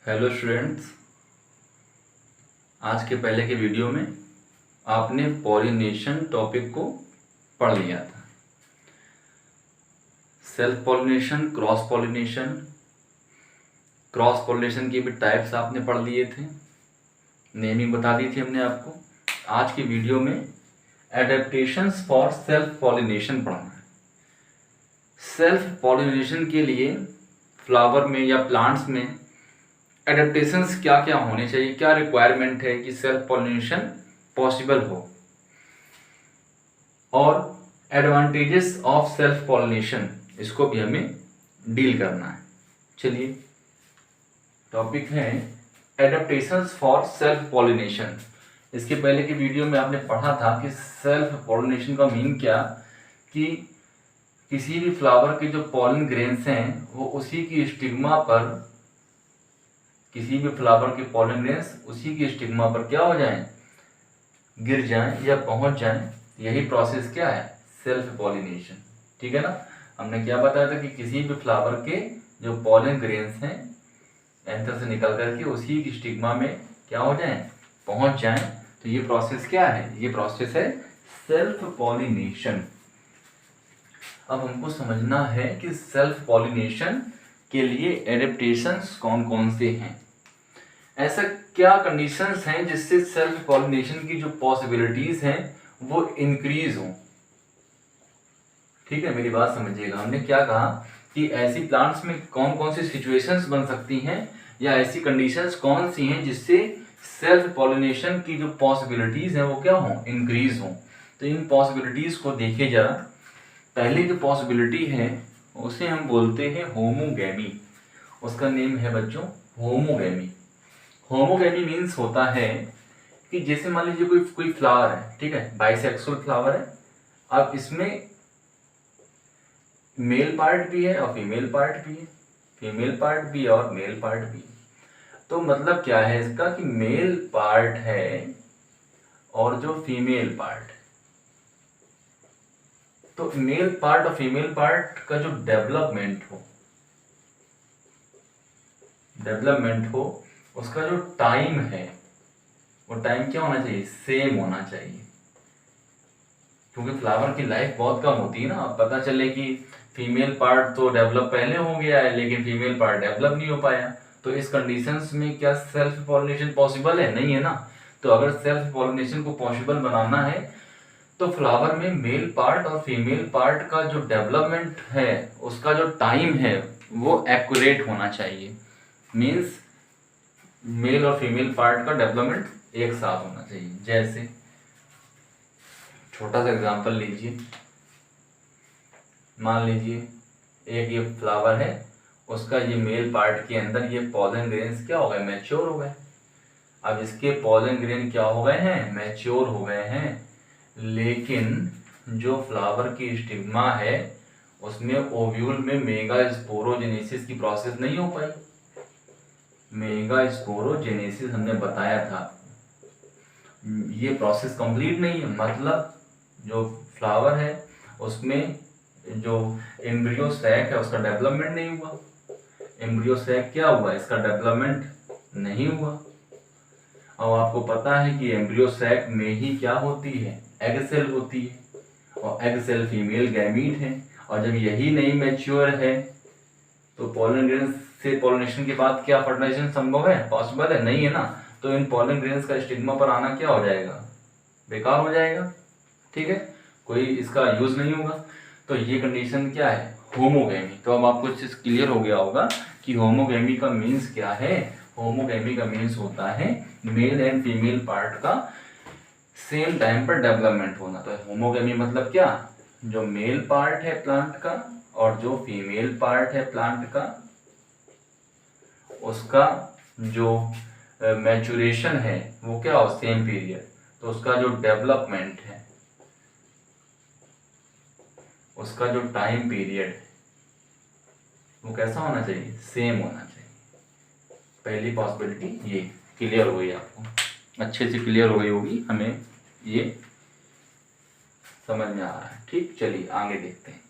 Hello students, आज के पहले के वीडियो में आपने पॉलिनेशन टॉपिक को पढ़ लिया था। Self pollination, cross pollination, cross pollination की भी टाइप्स आपने पढ़ लिए थे, नेमिंग बता दी थी हमने आपको। आज की वीडियो में एडेप्टेशंस फॉर सेल्फ पॉलिनेशन पढ़ना है। सेल्फ पॉलिनेशन के लिए फ्लावर में या प्लांट्स में एडेप्टेशंस क्या क्या होने चाहिए, क्या रिक्वायरमेंट है कि सेल्फ पॉलिनेशन पॉसिबल हो, और एडवांटेजेस ऑफ सेल्फ पॉलिनेशन, इसको भी हमें डील करना है। चलिए, टॉपिक है एडेप्टेशंस फॉर सेल्फ पॉलिनेशन। इसके पहले की वीडियो में आपने पढ़ा था कि सेल्फ पॉलिनेशन का मीन क्या, कि किसी भी फ्लावर के जो पॉलन ग्रेन्स हैं वो उसी की स्टिग्मा पर, किसी भी फ्लावर के पॉलन ग्रेन्स उसी की स्टिग्मा पर क्या हो जाएं, गिर जाएं या पहुंच जाएं। यही प्रोसेस क्या है, सेल्फ पॉलिनेशन। ठीक है ना। हमने क्या बताया था कि किसी भी फ्लावर के जो पॉलन ग्रेन्स हैं एंथर से निकल करके उसी की स्टिग्मा में क्या हो जाएं, पहुंच जाएं। तो ये प्रोसेस क्या है, ये प्रोसेस है सेल्फ पॉलिनेशन। अब हमको समझना है कि सेल्फ पॉलिनेशन के लिए एडेप्टेशंस कौन कौन से हैं, ऐसा क्या कंडीशंस हैं जिससे सेल्फ पॉलिनेशन की जो पॉसिबिलिटीज हैं वो इंक्रीज हो। ठीक है, मेरी बात समझिएगा। हमने क्या कहा कि ऐसी प्लांट्स में कौन कौन सी सिचुएशंस बन सकती हैं या ऐसी कंडीशंस कौन सी हैं जिससे सेल्फ पॉलिनेशन की जो पॉसिबिलिटीज हैं वो क्या हो, इंक्रीज हो। तो इन पॉसिबिलिटीज को देखे जरा। पहली जो पॉसिबिलिटी है उसे हम बोलते हैं होमोगैमी। उसका नेम है बच्चों होमोगैमी। होमोगैमी मीन्स होता है कि जैसे मान लीजिए कोई फ्लावर है, ठीक है, बाइसेक्सुअल फ्लावर है। अब इसमें मेल पार्ट भी है और फीमेल पार्ट भी है, फीमेल पार्ट भी है और मेल पार्ट भी है। तो मतलब क्या है इसका कि मेल पार्ट है और जो फीमेल पार्ट, तो मेल पार्ट और फीमेल पार्ट का जो डेवलपमेंट हो उसका जो टाइम है वो टाइम क्या होना चाहिए, सेम होना चाहिए। क्योंकि फ्लावर की लाइफ बहुत कम होती है ना। अब पता चले कि फीमेल पार्ट तो डेवलप पहले हो गया है लेकिन फीमेल पार्ट डेवलप नहीं हो पाया, तो इस कंडीशंस में क्या सेल्फ पॉलिनेशन पॉसिबल है, नहीं है ना। तो अगर सेल्फ पॉलिनेशन को पॉसिबल बनाना है तो फ्लावर में मेल पार्ट और फीमेल पार्ट का जो डेवलपमेंट है उसका जो टाइम है वो एक्यूरेट होना चाहिए। मीन्स मेल और फीमेल पार्ट का डेवलपमेंट एक साथ होना चाहिए। जैसे छोटा सा एग्जांपल लीजिए, मान लीजिए एक ये फ्लावर है, उसका ये मेल पार्ट के अंदर ये पॉलन ग्रेन्स क्या हो गए, मैच्योर हो गए। अब इसके पॉलन ग्रेन क्या हो गए हैं, मैच्योर हो गए हैं, लेकिन जो फ्लावर की स्टिग्मा है उसमें ओव्यूल में मेगा स्पोरोजेनेसिस की प्रोसेस नहीं हो पाई। मेगा स्पोरोजेनेसिस हमने बताया था, ये प्रोसेस कंप्लीट नहीं है। मतलब जो फ्लावर है उसमें जो एम्ब्रियो सैक है उसका डेवलपमेंट नहीं हुआ। एम्ब्रियो सैक क्या हुआ, इसका डेवलपमेंट नहीं हुआ। और आपको पता है कि एम्ब्रियो सैक में ही क्या होती है, एग सेल होती है, और एग सेल फीमेल गैमीट है। और जब यही नहीं मैच्योर है तो पॉलन ग्रेन्स से पॉलिनेशन के बाद क्या फर्टिलाइजेशन संभव है, पॉसिबल है, नहीं है ना। तो इन पॉलन ग्रेन्स का स्टिग्मा पर आना क्या हो जाएगा, बेकार हो जाएगा। ठीक है, कोई इसका यूज नहीं होगा। तो ये कंडीशन क्या है, होमोगैमी। तो अब आपको चीज क्लियर हो गया होगा कि होमोगैमी का मीन्स क्या है। होमोगैमी का मीन्स होता है मेल एंड फीमेल पार्ट का सेम टाइम पर डेवलपमेंट होना। तो होमोगैमी मतलब क्या, जो मेल पार्ट है प्लांट का और जो फीमेल पार्ट है प्लांट का, उसका जो मैचुरेशन है वो क्या हो, सेम पीरियड। तो उसका जो डेवलपमेंट है, उसका जो टाइम पीरियड है वो कैसा होना चाहिए, सेम होना चाहिए। पहली पॉसिबिलिटी ये क्लियर हो गई, आपको अच्छे से क्लियर हो गई होगी, हमें ये समझ में आ रहा है। ठीक, चलिए आगे देखते हैं।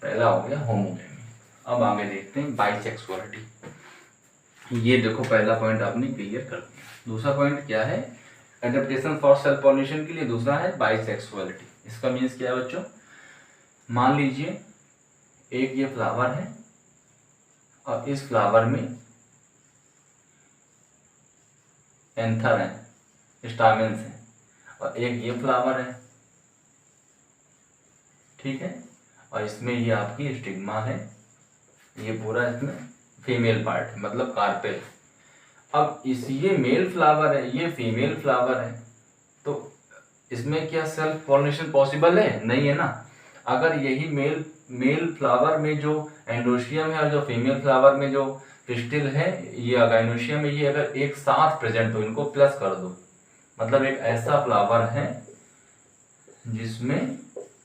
पहला हो गया होमोगैमी। अब आगे देखते हैं बाइसेक्सुअलिटी। ये देखो पहला पॉइंट आपने क्लियर कर दिया। दूसरा पॉइंट क्या है, एडेप्टेशन फॉर सेल्फ पॉलिनेशन के लिए दूसरा है बाइसेक्सुअलिटी। इसका मीन्स क्या है बच्चों, मान लीजिए एक ये फ्लावर है और इस फ्लावर में एंथर है, स्टामेंस है, और एक ये फ्लावर है, ठीक है, और इसमें ये आपकी स्टिग्मा है, ये पूरा इसमें फीमेल पार्ट है, मतलब कार्पेल। अब ये मेल फ्लावर है, ये फीमेल फ्लावर है, तो इसमें क्या सेल्फ पॉलिनेशन पॉसिबल है? नहीं है ना। अगर यही मेल फ्लावर में जो एंडोशियम है और जो फीमेल फ्लावर में जो पिस्टिल है, ये गाइनोशियम है, ये अगर एक साथ प्रेजेंट हो, इनको प्लस कर दो, मतलब एक ऐसा फ्लावर है जिसमें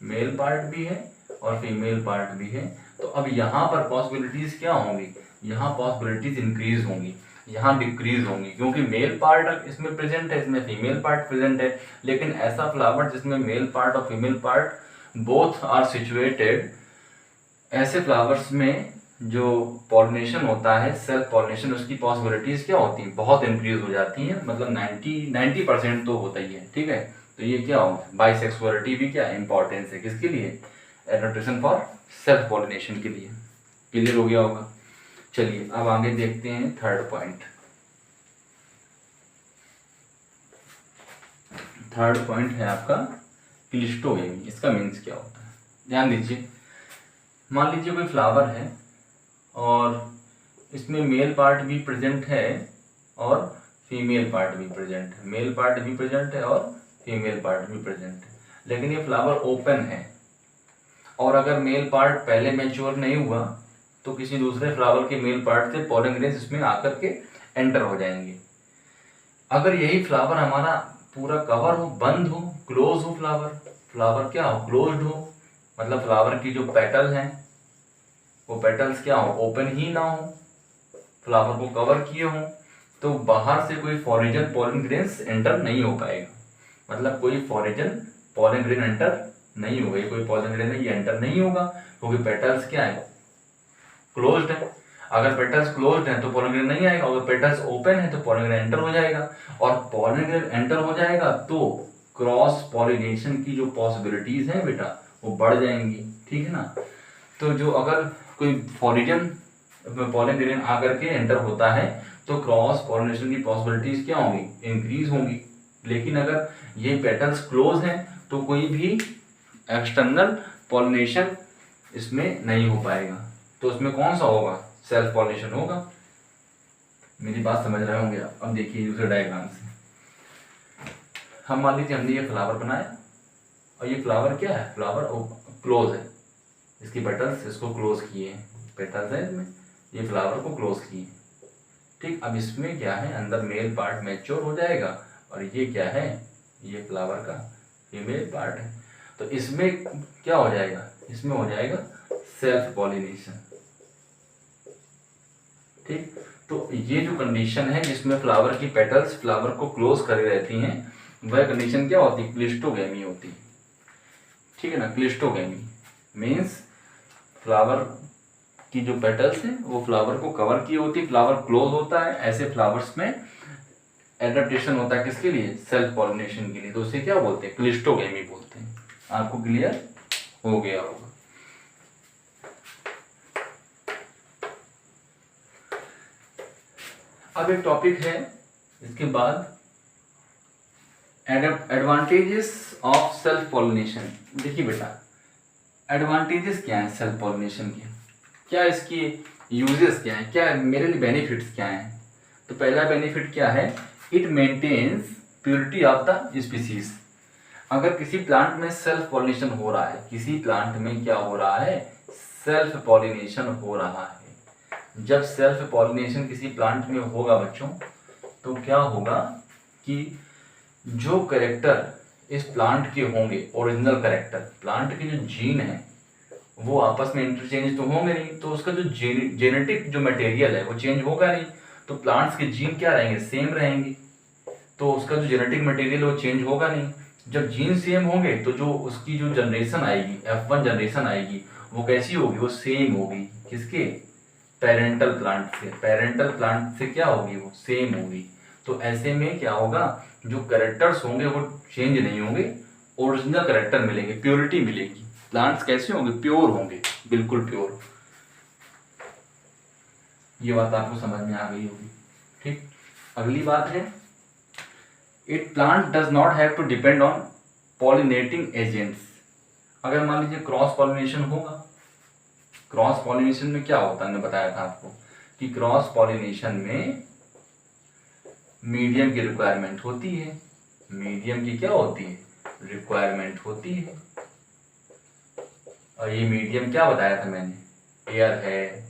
मेल पार्ट भी है और फीमेल पार्ट भी है, तो अब यहाँ पर पॉसिबिलिटीज क्या होंगी, यहाँ पॉसिबिलिटीज इंक्रीज होंगी, यहाँ डिक्रीज होंगी, क्योंकि मेल पार्ट इसमें प्रेजेंट है, इसमें फीमेल पार्ट प्रेजेंट है। लेकिन ऐसा फ्लावर जिसमें मेल पार्ट और female part both are situated, ऐसे फ्लावर्स में जो पॉलिनेशन होता है, सेल्फ पॉलिनेशन, उसकी पॉसिबिलिटीज क्या होती हैं, बहुत इंक्रीज हो जाती हैं, मतलब 90% तो होता ही है, ठीक है। तो ये क्या हो, बाइसेक्सुअलिटी भी क्या इंपॉर्टेंस है, किसके लिए, एडेप्टेशन फॉर सेल्फ पॉलिनेशन के लिए। क्लियर हो गया होगा। चलिए अब आगे देखते हैं थर्ड पॉइंट। थर्ड पॉइंट है आपका क्लिस्टोगेमी। इसका मीन्स क्या होता है, ध्यान दीजिए। मान लीजिए कोई फ्लावर है और इसमें मेल पार्ट भी प्रेजेंट है और फीमेल पार्ट भी प्रेजेंट है, मेल पार्ट भी प्रेजेंट है और फीमेल पार्ट भी प्रेजेंट है, लेकिन ये फ्लावर ओपन है, और अगर मेल पार्ट पहले मैच्योर नहीं हुआ तो किसी दूसरे फ्लावर के मेल पार्ट से पॉलन ग्रेन्स इसमें आकर के एंटर हो जाएंगे। अगर यही फ्लावर हमारा पूरा कवर हो, बंद हो, क्लोज हो, फ्लावर क्या हो, क्लोज्ड हो, मतलब फ्लावर की जो पेटल हैं वो पेटल्स क्या हो, ओपन ही ना हो, फ्लावर को कवर किए हों, तो बाहर से कोई फॉरिजन पॉलन ग्रेन्स एंटर नहीं हो पाएगा, मतलब कोई फॉरिजन पॉलन ग्रेन एंटर नहीं होगा, ये कोई पॉलन ग्रेन है ये एंटर नहीं होगा, क्योंकि पेटल्स क्या है, क्लोज्ड है। अगर पेटल्स क्लोज्ड है तो पॉलन ग्रेन नहीं आएगा, अगर पेटल्स ओपन है तो पॉलन ग्रेन एंटर हो जाएगा, और पॉलन ग्रेन एंटर हो जाएगा तो क्रॉस पॉलिनेशन की जो पॉसिबिलिटीज हैं बेटा वो बढ़ जाएंगी, ठीक है ना। तो जो अगर कोई फॉरिजन पॉलन ग्रेन आकर के एंटर होता है तो क्रॉस पॉलिनेशन की पॉसिबिलिटीज क्या होंगी, इंक्रीज होंगी। लेकिन अगर ये पेटल्स क्लोज हैं तो कोई भी एक्सटर्नल पॉलिनेशन इसमें नहीं हो पाएगा, तो उसमें कौन सा होगा, सेल्फ पॉलिनेशन होगा। मेरी बात समझ रहे होंगे आप। अब देखिए दूसरे डायग्राम से, हम मान लीजिए हमने ये फ्लावर बनाया और ये फ्लावर क्या है, फ्लावर क्लोज है, इसकी पेटल्स इसको क्लोज किए हैं, पेटल्स है इसमें, ये फ्लावर को क्लोज किए, ठीक। अब इसमें क्या है, अंदर मेल पार्ट मैच्योर हो जाएगा और ये क्या है, ये फ्लावर का फीमेल पार्ट है, तो इसमें क्या हो जाएगा, इसमें हो जाएगा सेल्फ पॉलिनेशन, ठीक। तो ये जो कंडीशन है जिसमें फ्लावर की पेटल्स फ्लावर को क्लोज करे रहती हैं, वह कंडीशन क्या होती है, क्लिस्टोगेमी होती है, ठीक है ना। क्लिस्टोगेमी मीन्स फ्लावर की जो पेटल्स हैं वो फ्लावर को कवर की होती है, फ्लावर क्लोज होता है, ऐसे फ्लावर्स में एडेप्टेशन होता है किसके लिए, सेल्फ पॉलिनेशन के लिए, तो उसे क्या बोलते हैं, क्लिस्टोगेमी बोलते हैं। आपको क्लियर हो गया होगा। अब एक टॉपिक है इसके बाद, एडवांटेजेस ऑफ सेल्फ पॉलिनेशन। देखिए बेटा एडवांटेजेस क्या है सेल्फ पॉलिनेशन के, क्या इसकी यूजेस क्या है, क्या मेरे लिए बेनिफिट्स क्या हैं। तो पहला बेनिफिट क्या है, it maintains purity of the species. अगर किसी प्लांट में सेल्फ पॉलिनेशन हो रहा है, किसी प्लांट में क्या हो रहा है, सेल्फ पॉलिनेशन हो रहा है, जब सेल्फ पॉलिनेशन किसी प्लांट में होगा बच्चों, तो क्या होगा कि जो कैरेक्टर इस प्लांट के होंगे, ओरिजिनल कैरेक्टर, प्लांट के जो जीन है वो आपस में इंटरचेंज तो होंगे नहीं, तो उसका जो जेनेटिक जो मटेरियल है वो चेंज होगा नहीं, तो प्लांट्स के जीन क्या रहेंगे, सेम रहेंगे, तो उसका जो जेनेटिक मटेरियल वो चेंज होगा नहीं। जब जीन सेम होंगे तो जो उसकी जो जनरेशन आएगी, F1 जनरेशन आएगी, वो कैसी होगी, वो सेम होगी, किसके, पेरेंटल प्लांट से। पेरेंटल प्लांट से क्या होगी, वो सेम होगी। तो ऐसे में क्या होगा, जो कैरेक्टर्स होंगे वो चेंज नहीं होंगे, ओरिजिनल कैरेक्टर मिलेंगे, प्योरिटी मिलेगी। प्लांट्स कैसे होंगे, प्योर होंगे, बिल्कुल प्योर। ये बात आपको समझ में आ गई होगी। ठीक, अगली बात है, it plant does not have to depend on pollinating agents. अगर मान लीजिए क्रॉस पॉलिनेशन होगा, क्रॉस पॉलिनेशन में क्या होता है, मैंने बताया था आपको कि क्रॉस पॉलिनेशन में मीडियम की रिक्वायरमेंट होती है। मीडियम की क्या होती है, रिक्वायरमेंट होती है। और ये मीडियम क्या बताया था मैंने, एयर है,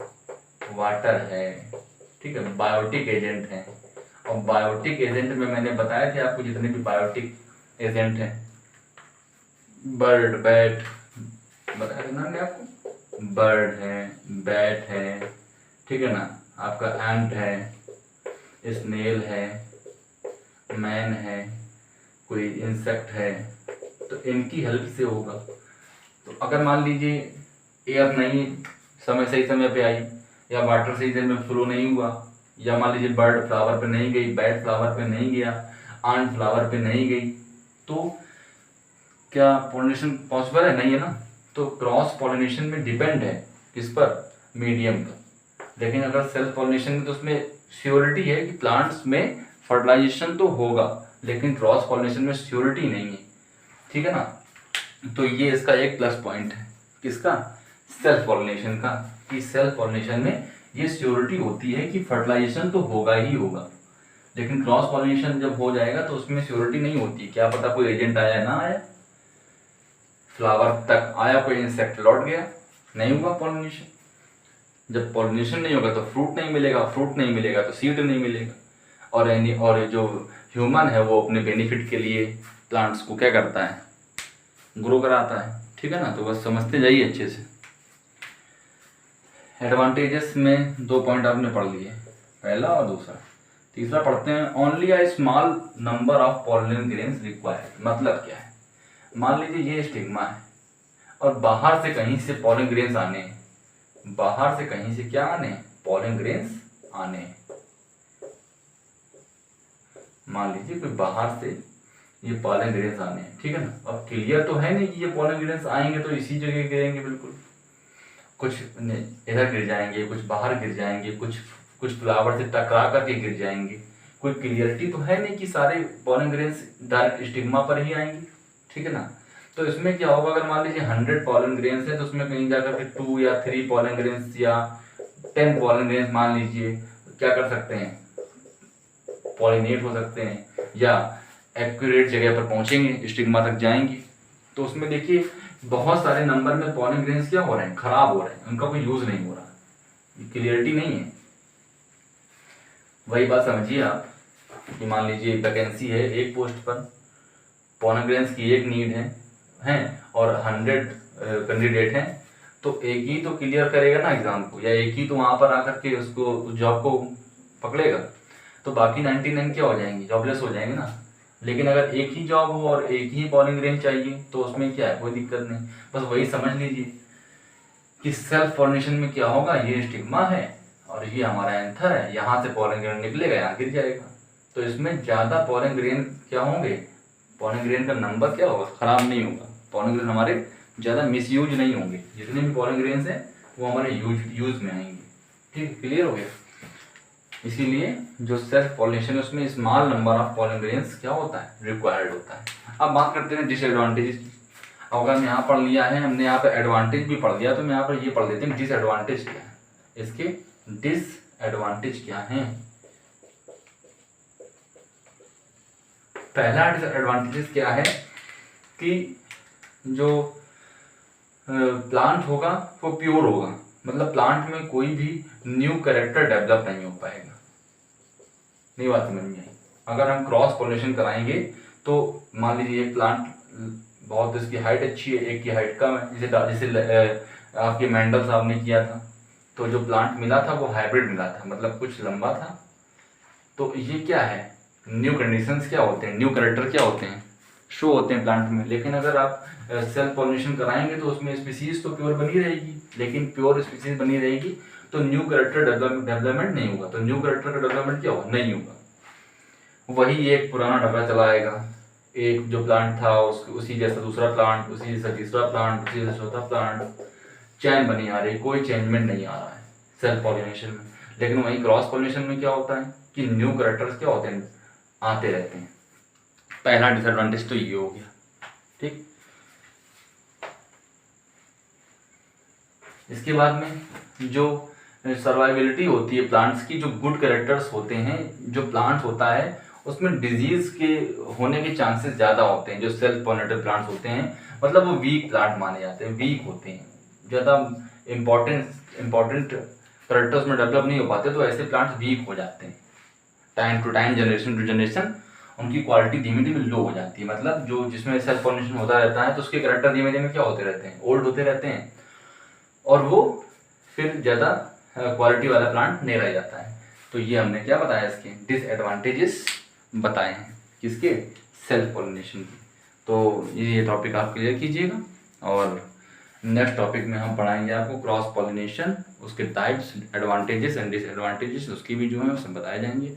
वाटर है, ठीक है, बायोटिक एजेंट है। और बायोटिक एजेंट में मैंने बताया था आपको, जितने भी बायोटिक एजेंट हैं, बर्ड, बैट, बताया था ना मैंने आपको, बर्ड है, बैट है, ठीक है ना, आपका एंट है, स्नेल है, मैन है, कोई इंसेक्ट है, तो इनकी हेल्प से होगा। तो अगर मान लीजिए एयर नहीं सही समय पे आई, या वाटर सही समय में फ्लो नहीं हुआ, या मान लीजिए बर्ड फ्लावर पे नहीं गई, बैट फ्लावर पे नहीं गया, आंट फ्लावर पे नहीं गई, तो क्या पॉलिनेशन पॉसिबल है, नहीं है ना। तो क्रॉस पॉलिनेशन में डिपेंड है किस पर, मीडियम पर। लेकिन अगर सेल्फ पॉलिनेशन में तो उसमें श्योरिटी है कि प्लांट्स में फर्टिलाइजेशन तो होगा, लेकिन क्रॉस पॉलिनेशन में श्योरिटी नहीं है, ठीक है ना। तो ये इसका एक प्लस पॉइंट है, किसका, सेल्फ पॉलिनेशन का, कि सेल्फ पॉलिनेशन में ये श्योरिटी होती है कि फर्टिलाइजेशन तो होगा ही होगा। लेकिन क्रॉस पॉलिनेशन जब हो जाएगा तो उसमें श्योरिटी नहीं होती, क्या पता कोई एजेंट आया ना आया, फ्लावर तक आया कोई इंसेक्ट लौट गया, नहीं हुआ पॉलिनेशन। जब पॉलिनेशन नहीं होगा तो फ्रूट नहीं मिलेगा, फ्रूट नहीं मिलेगा तो सीड नहीं मिलेगा। और जो ह्यूमन है वो अपने बेनिफिट के लिए प्लांट्स को क्या करता है, ग्रो कराता है, ठीक है ना। तो बस समझते जाइए अच्छे से। एडवांटेजेस में 2 पॉइंट आपने पढ़ लिए, पहला और दूसरा। तीसरा पढ़ते हैं, only a small number of pollen grains required. मतलब क्या है, मान लीजिए ये स्टिग्मा है और बाहर से कहीं से पॉलिन ग्रेन्स आने हैं, बाहर से कहीं से क्या आने हैं, पॉलिन ग्रेन्स आने हैं। मान लीजिए कोई बाहर से ये पॉलिन ग्रेन्स आने हैं, ठीक है ना। अब क्लियर तो है नहीं कि ये पॉलिन ग्रेन्स आएंगे तो इसी जगह गिरेंगे, बिल्कुल कुछ इधर गिर जाएंगे, कुछ बाहर गिर जाएंगे, कुछ फ्लावर से टकरा करके गिर जाएंगे। कोई क्लियरिटी तो है नहीं कि सारे पॉलिन ग्रेन्स डायरेक्ट स्टिग्मा पर ही आएंगे, ठीक है ना। तो इसमें क्या होगा, अगर मान लीजिए 100 पॉलिन ग्रेन्स है तो उसमें कहीं जाकर के 2 या 3 पॉलिन ग्रेन्स या 10 पॉलिन ग्रेन्स मान लीजिए क्या कर सकते हैं, पॉलिनेट हो सकते हैं, या एक्यूरेट जगह पर पहुंचेंगे, स्टिग्मा तक जाएंगे। तो उसमें देखिए बहुत सारे नंबर में पॉलिन ग्रेन्स क्या हो रहे हैं, खराब हो रहे हैं, उनका कोई यूज नहीं हो रहा, क्लियरिटी नहीं है। वही बात समझिए आप कि मान लीजिए वैकेंसी है एक पोस्ट पर, पॉलिन ग्रेन्स की एक नीड है और 100 कैंडिडेट हैं, तो एक ही तो क्लियर करेगा ना एग्जाम को, या एक ही तो वहां पर आकर के उसको उस जॉब को पकड़ेगा, तो बाकी 99 क्या हो जाएंगे, जॉबलेस हो जाएंगे ना। लेकिन अगर एक ही जॉब हो और एक ही पॉलिन ग्रेन चाहिए तो उसमें क्या है, कोई दिक्कत नहीं। बस वही समझ लीजिए कि सेल्फ पॉलिनेशन में क्या होगा, ये स्टिग्मा है और ये हमारा एंथर है, यहाँ से पॉलिन ग्रेन निकलेगा, यहाँ गिर जाएगा। तो इसमें ज्यादा पॉलिन ग्रेन क्या होंगे, पॉलिन ग्रेन का नंबर क्या होगा, खराब नहीं होगा, पॉलिन ग्रेन हमारे ज्यादा मिसयूज नहीं होंगे, जितने भी पॉलिन ग्रेन्स हैं वो हमारे यूज में आएंगे। ठीक, क्लियर हो गया। इसीलिए जो सेल्फ पॉलिनेशन है उसमें small number of pollen grains क्या होता है, रिक्वायर्ड होता है। अब बात करते हैं डिसएडवांटेज। अगर हमने यहाँ पढ़ लिया है, हमने यहाँ पे एडवांटेज भी पढ़ लिया, तो मैं यहाँ पर ये पढ़ लेते हैं डिसएडवांटेज क्या है। इसके डिसएडवांटेज क्या है। पहला डिसएडवांटेज क्या है कि जो प्लांट होगा वो प्योर होगा, मतलब प्लांट में कोई भी न्यू कैरेक्टर डेवलप नहीं हो पाएगा। नहीं बात समझ में आई। अगर हम क्रॉस पॉलिनेशन कराएंगे तो मान लीजिए एक प्लांट बहुत, इसकी हाइट अच्छी है, एक की हाइट कम है, जैसे आपके मेंडल साहब ने किया था, तो जो प्लांट मिला था वो हाइब्रिड मिला था, मतलब कुछ लंबा था। तो ये क्या है, न्यू कंडीशंस क्या होते हैं, न्यू कैरेक्टर क्या होते हैं, शो होते हैं प्लांट में। लेकिन अगर आप सेल्फ पॉलिनेशन कराएंगे तो उसमें स्पीसीज तो प्योर बनी रहेगी, लेकिन प्योर स्पीसीज बनी रहेगी तो न्यू कैरेक्टर डेवलपमेंट नहीं होगा। तो न्यू कैरेक्टर का डेवलपमेंट क्या होगा, नहीं होगा। वही एक पुराना डबरा चला आएगा, एक जो प्लांट था उसी जैसा दूसरा प्लांट, उसी जैसा तीसरा प्लांट, उसी जैसा चौथा प्लांट, चैन बनी आ रही, कोई चेंजमेंट नहीं आ रहा है सेल्फ पॉलिनेशन में। लेकिन वहीं क्रॉस पॉलिनेशन में क्या होता है कि न्यू कैरेक्टर्स क्या होते हैं, आते रहते हैं। पहला डिसएडवांटेज तो ये हो गया, ठीक। इसके बाद में जो सर्वाइबिलिटी होती है प्लांट्स की, जो गुड कैरेक्टर्स होते हैं, जो प्लांट्स होता है उसमें डिजीज के होने के चांसेस ज़्यादा होते हैं। जो सेल्फ पॉलिनेटेड प्लांट्स होते हैं मतलब वो वीक प्लांट माने जाते हैं, वीक होते हैं, ज़्यादा इम्पोर्टेंट कैरेक्टर्स में डेवलप नहीं हो पाते, तो ऐसे प्लांट्स वीक हो जाते हैं। Time to time, generation to generation उनकी क्वालिटी धीमे धीमे लो हो जाती है। मतलब जो जिसमें सेल्फ पॉलिनेशन होता रहता है तो उसके कैरेक्टर धीमे धीमे क्या होते रहते हैं, ओल्ड होते रहते हैं, और वो फिर ज़्यादा क्वालिटी वाला प्लांट नहीं रह जाता है। तो ये हमने क्या बताया, इसके डिसएडवांटेजेस बताए हैं, किसके, सेल्फ पॉलिनेशन की। तो ये टॉपिक आप क्लियर कीजिएगा, और नेक्स्ट टॉपिक में हम पढ़ाएंगे आपको क्रॉस पॉलिनेशन, उसके टाइप्स, एडवांटेजेस एंड डिसएडवांटेजेस उसकी भी जो है उसमें बताए जाएंगे।